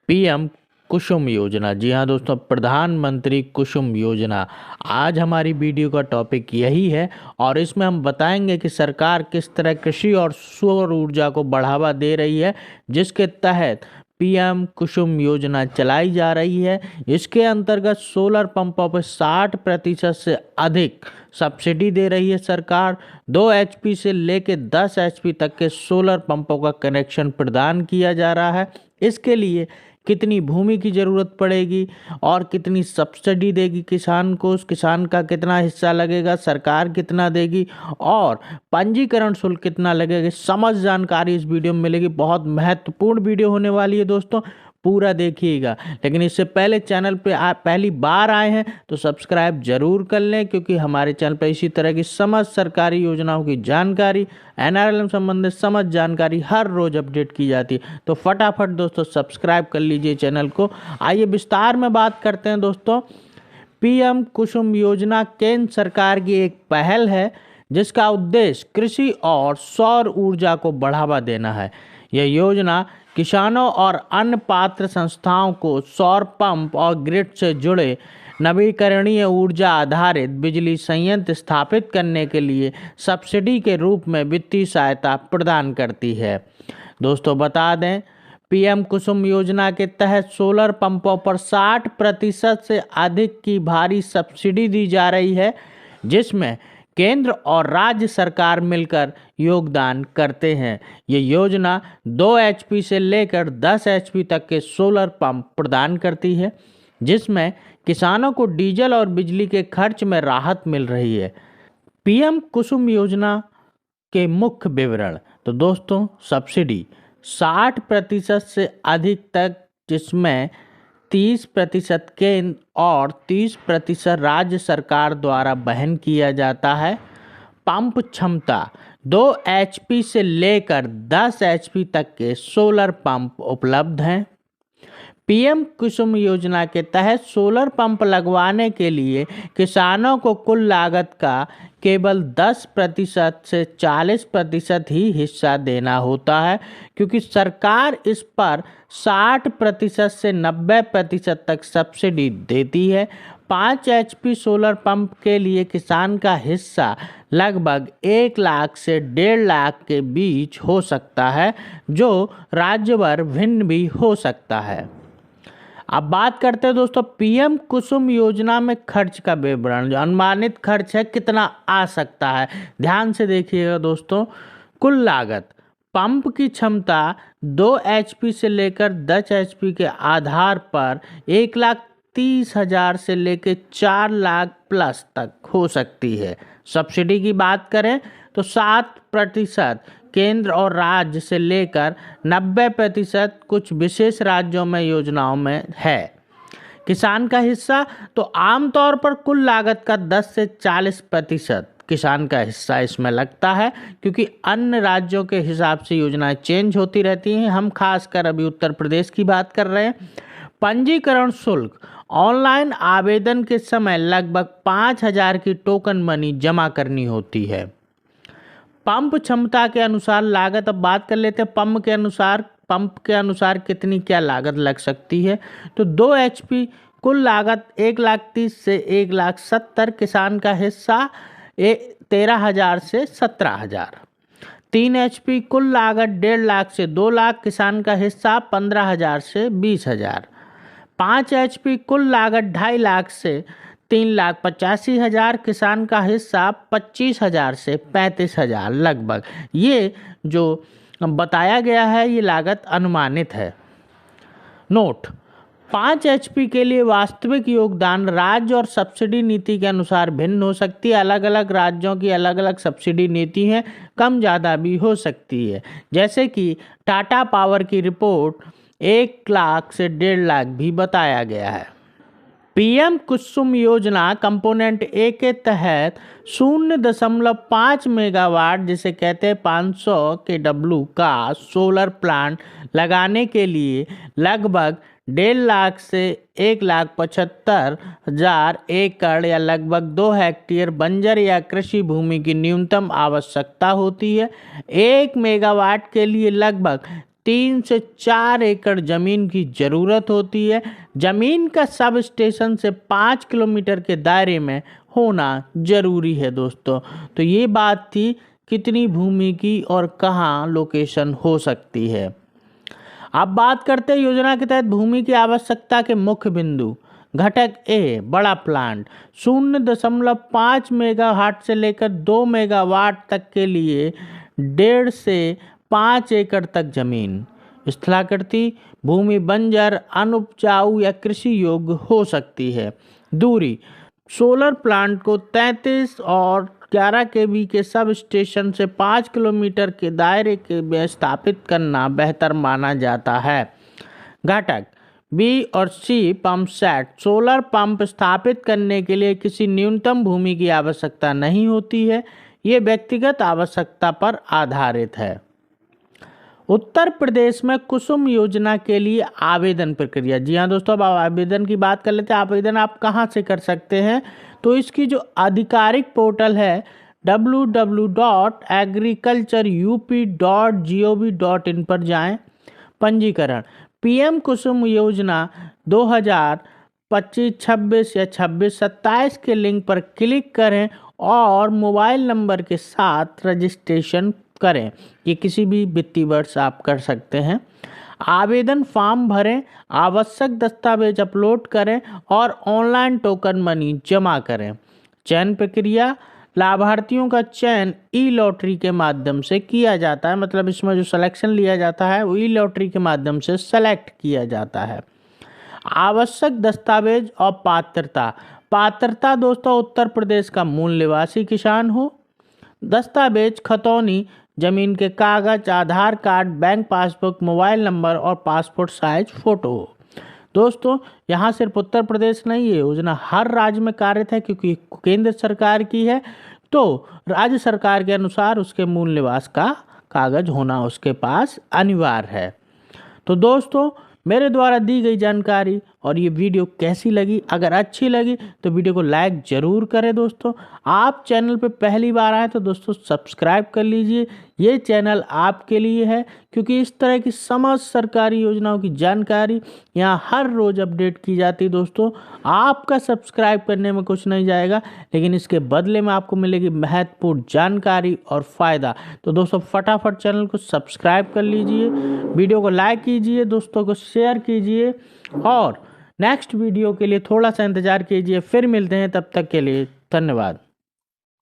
PM कुसुम योजना। जी हाँ दोस्तों, प्रधानमंत्री कुसुम योजना। आज हमारी वीडियो का टॉपिक यही है और इसमें हम बताएंगे कि सरकार किस तरह कृषि और सौर ऊर्जा को बढ़ावा दे रही है, जिसके तहत पीएम कुसुम योजना चलाई जा रही है। इसके अंतर्गत सोलर पंपों पर 60% से अधिक सब्सिडी दे रही है सरकार। 2 एचपी से लेकर 10 एचपी तक के सोलर पंपों का कनेक्शन प्रदान किया जा रहा है। इसके लिए कितनी भूमि की ज़रूरत पड़ेगी और कितनी सब्सिडी देगी किसान को, उस किसान का कितना हिस्सा लगेगा, सरकार कितना देगी और पंजीकरण शुल्क कितना लगेगा, समस्त जानकारी इस वीडियो में मिलेगी। बहुत महत्वपूर्ण वीडियो होने वाली है दोस्तों, पूरा देखिएगा। लेकिन इससे पहले चैनल पे पहली बार आए हैं तो सब्सक्राइब जरूर कर लें, क्योंकि हमारे चैनल पर इसी तरह की समस्त सरकारी योजनाओं की जानकारी, एनआरएलएम संबंधित समस्त जानकारी हर रोज अपडेट की जाती है। तो फटाफट दोस्तों सब्सक्राइब कर लीजिए चैनल को। आइए विस्तार में बात करते हैं दोस्तों। पीएम कुसुम योजना केंद्र सरकार की एक पहल है, जिसका उद्देश्य कृषि और सौर ऊर्जा को बढ़ावा देना है। यह योजना किसानों और अन्य पात्र संस्थाओं को सौर पंप और ग्रिड से जुड़े नवीकरणीय ऊर्जा आधारित बिजली संयंत्र स्थापित करने के लिए सब्सिडी के रूप में वित्तीय सहायता प्रदान करती है। दोस्तों बता दें, पीएम कुसुम योजना के तहत सोलर पंपों पर 60% से अधिक की भारी सब्सिडी दी जा रही है, जिसमें केंद्र और राज्य सरकार मिलकर योगदान करते हैं। ये योजना 2 एचपी से लेकर 10 एचपी तक के सोलर पंप प्रदान करती है, जिसमें किसानों को डीजल और बिजली के खर्च में राहत मिल रही है। पीएम कुसुम योजना के मुख्य विवरण। तो दोस्तों, सब्सिडी 60% से अधिक तक, जिसमें 30% केंद्र और 30% राज्य सरकार द्वारा वहन किया जाता है। पंप क्षमता 2 एचपी से लेकर 10 एचपी तक के सोलर पंप उपलब्ध हैं। पीएम कुसुम योजना के तहत सोलर पंप लगवाने के लिए किसानों को कुल लागत का केवल 10% से 40% ही हिस्सा देना होता है, क्योंकि सरकार इस पर 60% से 90% तक सब्सिडी देती है। 5 एचपी सोलर पंप के लिए किसान का हिस्सा लगभग 1 लाख से 1.5 लाख के बीच हो सकता है, जो राज्यभर भिन्न भी हो सकता है। अब बात करते हैं दोस्तों पीएम कुसुम योजना में खर्च का विवरण। जो अनुमानित खर्च है कितना आ सकता है, ध्यान से देखिएगा दोस्तों। कुल लागत पंप की क्षमता 2 एचपी से लेकर 10 एचपी के आधार पर 1,30,000 से लेकर 4 लाख प्लस तक हो सकती है। सब्सिडी की बात करें तो 7% केंद्र और राज्य से लेकर 90% कुछ विशेष राज्यों में योजनाओं में है। किसान का हिस्सा तो आमतौर पर कुल लागत का 10 से 40% किसान का हिस्सा इसमें लगता है, क्योंकि अन्य राज्यों के हिसाब से योजनाएं चेंज होती रहती हैं। हम खासकर अभी उत्तर प्रदेश की बात कर रहे हैं। पंजीकरण शुल्क ऑनलाइन आवेदन के समय लगभग 5,000 की टोकन मनी जमा करनी होती है। पंप क्षमता के अनुसार लागत। अब बात कर लेते हैं पंप के अनुसार कितनी क्या लागत लग सकती है। तो 2 एचपी कुल लागत 1,30,000 से 1,70,000, किसान का हिस्सा 13,000 से 17,000। 3 एचपी कुल लागत 1.5 लाख से 2 लाख, किसान का हिस्सा 15,000 से 20,000। 5 एचपी कुल लागत 2.5 लाख से 3,85,000, किसान का हिस्सा 25,000 से 35,000 लगभग। ये जो बताया गया है ये लागत अनुमानित है। नोट: 5 एचपी के लिए वास्तविक योगदान राज्य और सब्सिडी नीति के अनुसार भिन्न हो सकती है। अलग अलग राज्यों की अलग अलग सब्सिडी नीति है, कम ज़्यादा भी हो सकती है। जैसे कि टाटा पावर की रिपोर्ट 1 लाख से 1.5 लाख भी बताया गया है। पीएम कुसुम योजना कंपोनेंट ए के तहत 0.5 मेगावाट, जिसे कहते हैं 500 kW का सोलर प्लांट लगाने के लिए लगभग 1.5 लाख से 1,75,000 एकड़ या लगभग 2 हेक्टेयर बंजर या कृषि भूमि की न्यूनतम आवश्यकता होती है। 1 मेगावाट के लिए लगभग 3 से 4 एकड़ ज़मीन की ज़रूरत होती है। ज़मीन का सब स्टेशन से 5 किलोमीटर के दायरे में होना ज़रूरी है दोस्तों। तो ये बात थी कितनी भूमि की और कहाँ लोकेशन हो सकती है। अब बात करते हैं योजना के तहत भूमि की आवश्यकता के मुख्य बिंदु। घटक ए, बड़ा प्लांट 0.5 मेगावाट से लेकर 2 मेगावाट तक के लिए 1.5 से 5 एकड़ तक जमीन। स्थलाकृति भूमि बंजर, अनुपजाऊ या कृषि योग्य हो सकती है। दूरी सोलर प्लांट को 33 और 11 केवी के सब स्टेशन से 5 किलोमीटर के दायरे के में स्थापित करना बेहतर माना जाता है। घटक बी और सी, पंप सेट सोलर पंप स्थापित करने के लिए किसी न्यूनतम भूमि की आवश्यकता नहीं होती है। ये व्यक्तिगत आवश्यकता पर आधारित है। उत्तर प्रदेश में कुसुम योजना के लिए आवेदन प्रक्रिया। जी हाँ दोस्तों, अब आवेदन की बात कर लेते हैं। आवेदन आप कहाँ से कर सकते हैं? तो इसकी जो आधिकारिक पोर्टल है www.agricultureup.gov.in पर जाएं। पंजीकरण पीएम कुसुम योजना 2025-26 या 26-27 के लिंक पर क्लिक करें और मोबाइल नंबर के साथ रजिस्ट्रेशन करें। ये किसी भी वित्तीय वर्ष आप कर सकते हैं। आवेदन फॉर्म भरें, आवश्यक दस्तावेज अपलोड करें और ऑनलाइन टोकन मनी जमा करें। चयन प्रक्रिया लाभार्थियों का चयन ई लॉटरी के माध्यम से किया जाता है। मतलब इसमें जो सिलेक्शन लिया जाता है वो ई लॉटरी के माध्यम से सेलेक्ट किया जाता है। आवश्यक दस्तावेज और पात्रता दोस्तों उत्तर प्रदेश का मूल निवासी किसान हो। दस्तावेज खतौनी, जमीन के कागज, Aadhaar card, bank passbook, mobile number और पासपोर्ट साइज फोटो हो। दोस्तों यहाँ सिर्फ उत्तर प्रदेश नहीं, ये योजना हर राज्य में कार्यरत है क्योंकि केंद्र सरकार की है। तो राज्य सरकार के अनुसार उसके मूल निवास का कागज होना उसके पास अनिवार्य है। तो दोस्तों मेरे द्वारा दी गई जानकारी और ये वीडियो कैसी लगी? अगर अच्छी लगी तो वीडियो को लाइक ज़रूर करें। दोस्तों आप चैनल पे पहली बार आए तो दोस्तों सब्सक्राइब कर लीजिए। ये चैनल आपके लिए है क्योंकि इस तरह की समस्त सरकारी योजनाओं की जानकारी यहाँ हर रोज़ अपडेट की जाती है। दोस्तों आपका सब्सक्राइब करने में कुछ नहीं जाएगा, लेकिन इसके बदले में आपको मिलेगी महत्वपूर्ण जानकारी और फ़ायदा। तो दोस्तों फटाफट चैनल को सब्सक्राइब कर लीजिए, वीडियो को लाइक कीजिए, दोस्तों को शेयर कीजिए और नेक्स्ट वीडियो के लिए थोड़ा सा इंतज़ार कीजिए। फिर मिलते हैं, तब तक के लिए धन्यवाद।